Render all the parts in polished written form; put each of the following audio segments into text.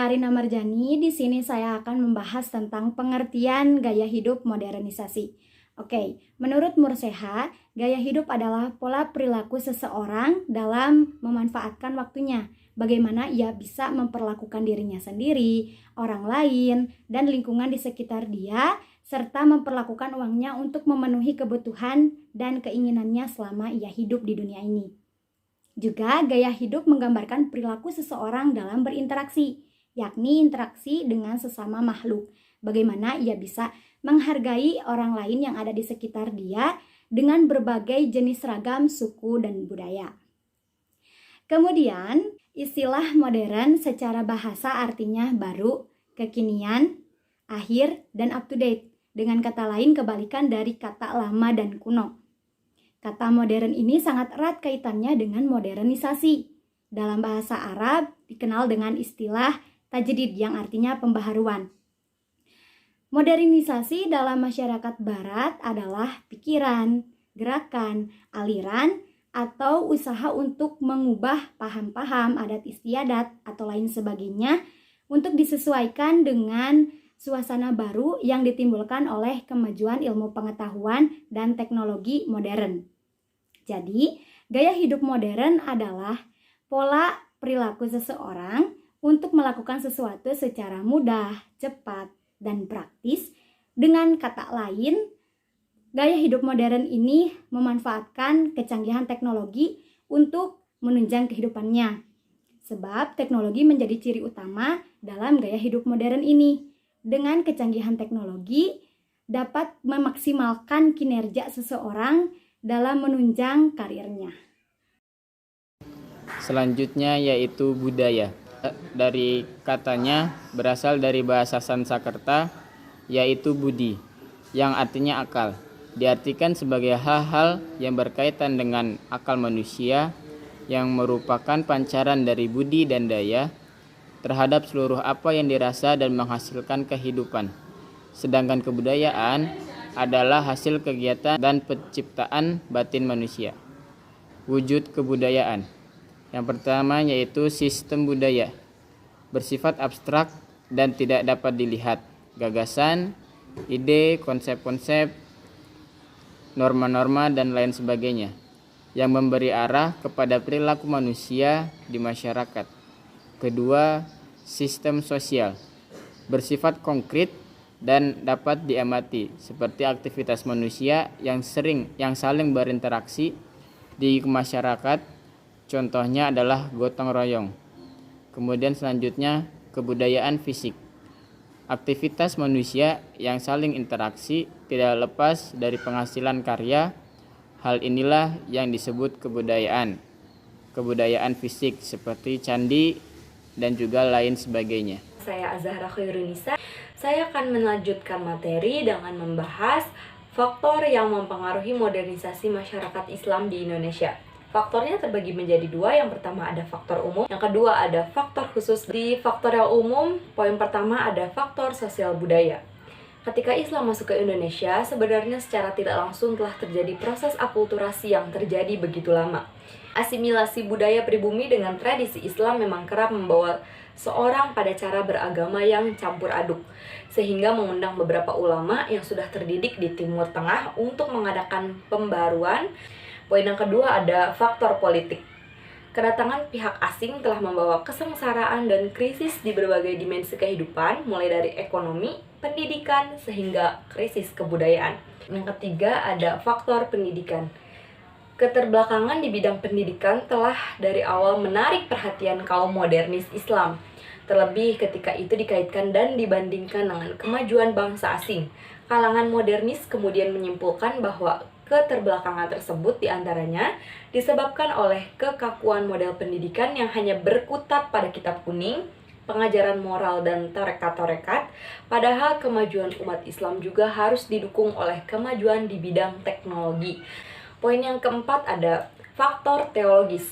Saya Rina Marjani. Di sini saya akan membahas tentang pengertian gaya hidup modernisasi. Oke, menurut Murseha, gaya hidup adalah pola perilaku seseorang dalam memanfaatkan waktunya. Bagaimana ia bisa memperlakukan dirinya sendiri, orang lain, dan lingkungan di sekitar dia, serta memperlakukan uangnya untuk memenuhi kebutuhan dan keinginannya selama ia hidup di dunia ini. Juga gaya hidup menggambarkan perilaku seseorang dalam berinteraksi, yakni interaksi dengan sesama makhluk. Bagaimana ia bisa menghargai orang lain yang ada di sekitar dia dengan berbagai jenis ragam suku dan budaya. Kemudian, istilah modern secara bahasa artinya baru, kekinian, akhir, dan up to date. Dengan kata lain kebalikan dari kata lama dan kuno. Kata modern ini sangat erat kaitannya dengan modernisasi. Dalam bahasa Arab dikenal dengan istilah tajdid yang artinya pembaharuan. Modernisasi dalam masyarakat barat adalah pikiran, gerakan, aliran, atau usaha untuk mengubah paham-paham, adat istiadat, atau lain sebagainya untuk disesuaikan dengan suasana baru yang ditimbulkan oleh kemajuan ilmu pengetahuan dan teknologi modern. Jadi, gaya hidup modern adalah pola perilaku seseorang untuk melakukan sesuatu secara mudah, cepat, dan praktis. Dengan kata lain, gaya hidup modern ini memanfaatkan kecanggihan teknologi untuk menunjang kehidupannya. Sebab teknologi menjadi ciri utama dalam gaya hidup modern ini. Dengan kecanggihan teknologi dapat memaksimalkan kinerja seseorang dalam menunjang karirnya. Selanjutnya yaitu budaya. Dari katanya berasal dari bahasa Sanskerta yaitu budi, yang artinya akal. Diartikan sebagai hal-hal yang berkaitan dengan akal manusia yang merupakan pancaran dari budi dan daya terhadap seluruh apa yang dirasa dan menghasilkan kehidupan. Sedangkan kebudayaan adalah hasil kegiatan dan penciptaan batin manusia. Wujud kebudayaan. Yang pertama yaitu sistem budaya. Bersifat abstrak dan tidak dapat dilihat. Gagasan, ide, konsep-konsep, norma-norma, dan lain sebagainya yang memberi arah kepada perilaku manusia di masyarakat. Kedua, sistem sosial. Bersifat konkret dan dapat diamati seperti aktivitas manusia yang saling berinteraksi di masyarakat. Contohnya adalah gotong royong. Kemudian selanjutnya kebudayaan fisik. Aktivitas manusia yang saling interaksi tidak lepas dari penghasilan karya. Hal inilah yang disebut kebudayaan. Kebudayaan fisik seperti candi dan juga lain sebagainya. Saya Azahra Khairunisa. Saya akan melanjutkan materi dengan membahas faktor yang mempengaruhi modernisasi masyarakat Islam di Indonesia. Faktornya terbagi menjadi dua. Yang pertama ada faktor umum, yang kedua ada faktor khusus. Di faktor yang umum, poin pertama ada faktor sosial budaya. Ketika Islam masuk ke Indonesia, sebenarnya secara tidak langsung telah terjadi proses akulturasi yang terjadi begitu lama. Asimilasi budaya pribumi dengan tradisi Islam memang kerap membawa seorang pada cara beragama yang campur aduk, sehingga mengundang beberapa ulama yang sudah terdidik di Timur Tengah untuk mengadakan pembaruan. Poin yang kedua ada faktor politik. Kedatangan pihak asing telah membawa kesengsaraan dan krisis di berbagai dimensi kehidupan, mulai dari ekonomi, pendidikan, sehingga krisis kebudayaan. Yang ketiga ada faktor pendidikan. Keterbelakangan di bidang pendidikan telah dari awal menarik perhatian kaum modernis Islam, terlebih ketika itu dikaitkan dan dibandingkan dengan kemajuan bangsa asing. Kalangan modernis kemudian menyimpulkan bahwa keterbelakangan tersebut diantaranya disebabkan oleh kekakuan model pendidikan yang hanya berkutat pada kitab kuning, pengajaran moral dan tarekat-tarekat, padahal kemajuan umat Islam juga harus didukung oleh kemajuan di bidang teknologi. Poin yang keempat ada faktor teologis.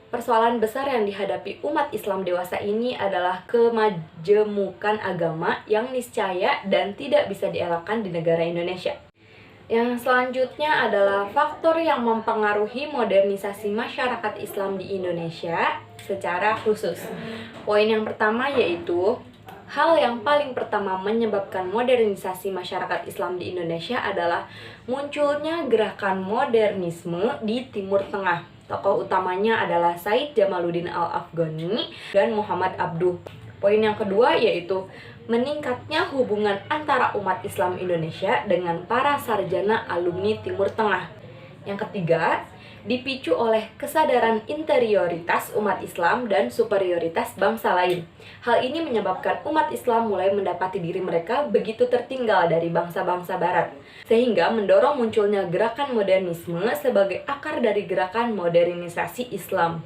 Persoalan besar yang dihadapi umat Islam dewasa ini adalah kemajemukan agama yang niscaya dan tidak bisa dielakkan di negara Indonesia. Yang selanjutnya adalah faktor yang mempengaruhi modernisasi masyarakat Islam di Indonesia secara khusus. Poin yang pertama yaitu hal yang paling pertama menyebabkan modernisasi masyarakat Islam di Indonesia adalah munculnya gerakan modernisme di Timur Tengah. Tokoh utamanya adalah Said Jamaluddin Al-Afghani dan Muhammad Abduh. Poin yang kedua yaitu meningkatnya hubungan antara umat Islam Indonesia dengan para sarjana alumni Timur Tengah. Yang ketiga, dipicu oleh kesadaran interioritas umat Islam dan superioritas bangsa lain. Hal ini menyebabkan umat Islam mulai mendapati diri mereka begitu tertinggal dari bangsa-bangsa barat, sehingga mendorong munculnya gerakan modernisme sebagai akar dari gerakan modernisasi Islam.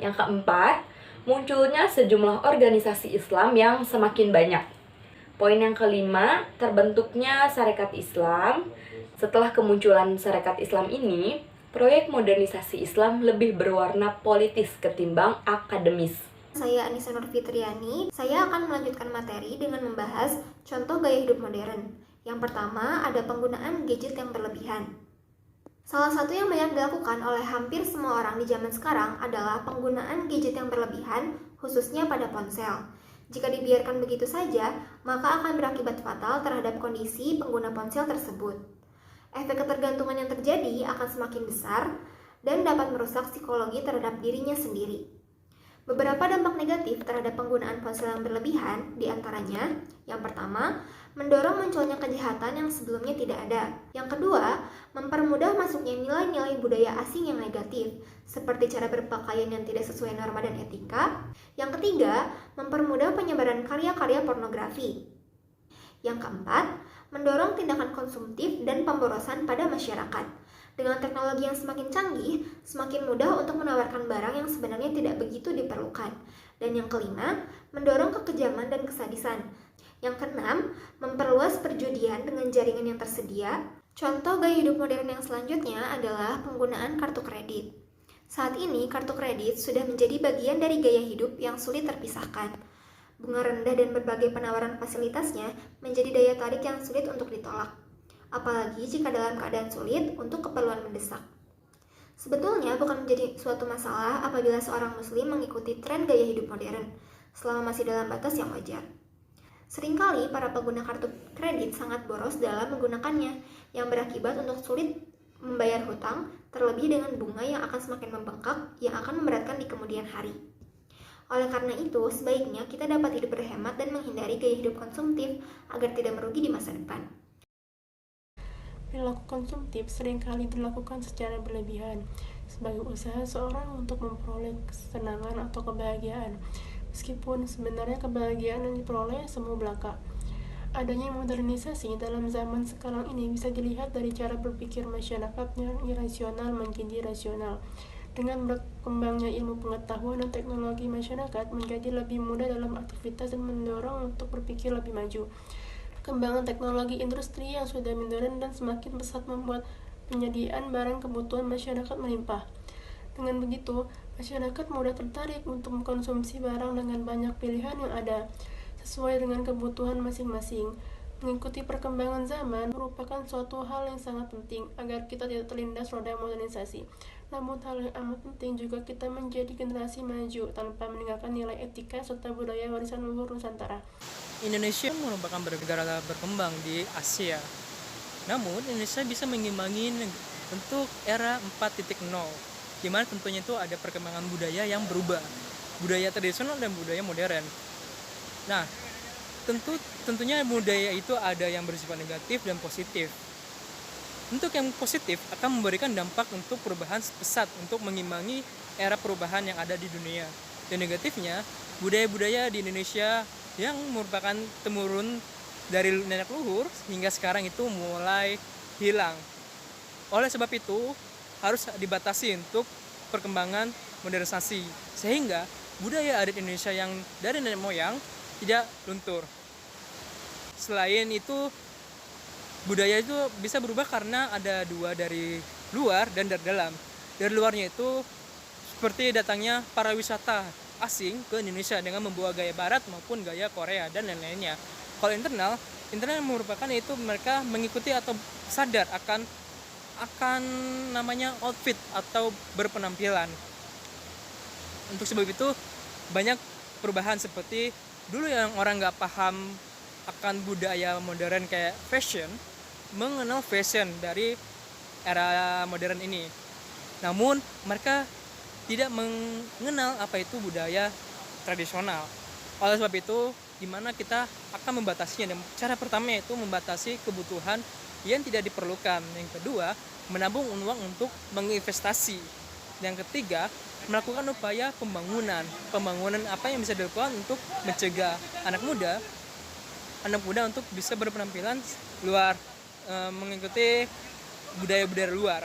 Yang keempat, munculnya sejumlah organisasi Islam yang semakin banyak. Poin yang kelima, terbentuknya Sarekat Islam. Setelah kemunculan Sarekat Islam ini, proyek modernisasi Islam lebih berwarna politis ketimbang akademis. Saya Anissa Nur Fitriani. Saya akan melanjutkan materi dengan membahas contoh gaya hidup modern. Yang pertama, ada penggunaan gadget yang berlebihan. Salah satu yang banyak dilakukan oleh hampir semua orang di zaman sekarang adalah penggunaan gadget yang berlebihan, khususnya pada ponsel. Jika dibiarkan begitu saja, maka akan berakibat fatal terhadap kondisi pengguna ponsel tersebut. Efek ketergantungan yang terjadi akan semakin besar dan dapat merusak psikologi terhadap dirinya sendiri. Beberapa dampak negatif terhadap penggunaan ponsel yang berlebihan diantaranya, yang pertama, mendorong munculnya kejahatan yang sebelumnya tidak ada. Yang kedua, mempermudah masuknya nilai-nilai budaya asing yang negatif, seperti cara berpakaian yang tidak sesuai norma dan etika. Yang ketiga, mempermudah penyebaran karya-karya pornografi. Yang keempat, mendorong tindakan konsumtif dan pemborosan pada masyarakat. Dengan teknologi yang semakin canggih, semakin mudah untuk menawarkan barang yang sebenarnya tidak begitu diperlukan. Dan yang kelima, mendorong kekejaman dan kesadisan. Yang keenam, memperluas perjudian dengan jaringan yang tersedia. Contoh gaya hidup modern yang selanjutnya adalah penggunaan kartu kredit. Saat ini, kartu kredit sudah menjadi bagian dari gaya hidup yang sulit terpisahkan. Bunga rendah dan berbagai penawaran fasilitasnya menjadi daya tarik yang sulit untuk ditolak. Apalagi jika dalam keadaan sulit untuk keperluan mendesak. Sebetulnya bukan menjadi suatu masalah apabila seorang muslim mengikuti tren gaya hidup modern, selama masih dalam batas yang wajar. Seringkali para pengguna kartu kredit sangat boros dalam menggunakannya, yang berakibat untuk sulit membayar hutang, terlebih dengan bunga yang akan semakin membengkak, yang akan memberatkan di kemudian hari. Oleh karena itu, sebaiknya kita dapat hidup berhemat dan menghindari gaya hidup konsumtif agar tidak merugi di masa depan. Perilaku konsumtif seringkali dilakukan secara berlebihan sebagai usaha seorang untuk memperoleh kesenangan atau kebahagiaan, meskipun sebenarnya kebahagiaan yang diperoleh semu belaka. Adanya modernisasi dalam zaman sekarang ini bisa dilihat dari cara berpikir masyarakat yang irasional menjadi rasional. Dengan berkembangnya ilmu pengetahuan dan teknologi, masyarakat menjadi lebih mudah dalam aktivitas dan mendorong untuk berpikir lebih maju. Perkembangan teknologi industri yang sudah modern dan semakin pesat membuat penyediaan barang kebutuhan masyarakat melimpah. Dengan begitu, masyarakat mudah tertarik untuk mengkonsumsi barang dengan banyak pilihan yang ada, sesuai dengan kebutuhan masing-masing. Mengikuti perkembangan zaman merupakan suatu hal yang sangat penting agar kita tidak terlindas roda modernisasi. Namun hal yang amat penting juga kita menjadi generasi maju tanpa meninggalkan nilai etika serta budaya warisan luhur Nusantara. Indonesia merupakan negara berkembang di Asia. Namun Indonesia bisa mengimbangi untuk era 4.0, di mana tentunya itu ada perkembangan budaya yang berubah, budaya tradisional dan budaya modern. Nah, tentunya budaya itu ada yang bersifat negatif dan positif. Untuk yang positif akan memberikan dampak untuk perubahan pesat untuk mengimbangi era perubahan yang ada di dunia. Dan negatifnya, budaya-budaya di Indonesia yang merupakan temurun dari nenek luhur hingga sekarang itu mulai hilang. Oleh sebab itu, harus dibatasi untuk perkembangan modernisasi, sehingga budaya adat Indonesia yang dari nenek moyang tidak luntur. Selain itu, budaya itu bisa berubah karena ada dua, dari luar dan dari dalam. Dari luarnya itu seperti datangnya para wisata asing ke Indonesia dengan membawa gaya barat maupun gaya Korea dan lain-lainnya. Kalau internal merupakan yaitu mereka mengikuti atau sadar akan namanya outfit atau berpenampilan. Untuk sebab itu banyak perubahan, seperti dulu yang orang nggak paham akan budaya modern kayak fashion, mengenal fashion dari era modern ini. Namun mereka tidak mengenal apa itu budaya tradisional. Oleh sebab itu, di mana kita akan membatasinya. Dan cara pertama yaitu membatasi kebutuhan yang tidak diperlukan. Yang kedua, menabung uang untuk menginvestasi. Yang ketiga, melakukan upaya pembangunan apa yang bisa dilakukan untuk mencegah anak muda untuk bisa berpenampilan luar, mengikuti budaya-budaya luar.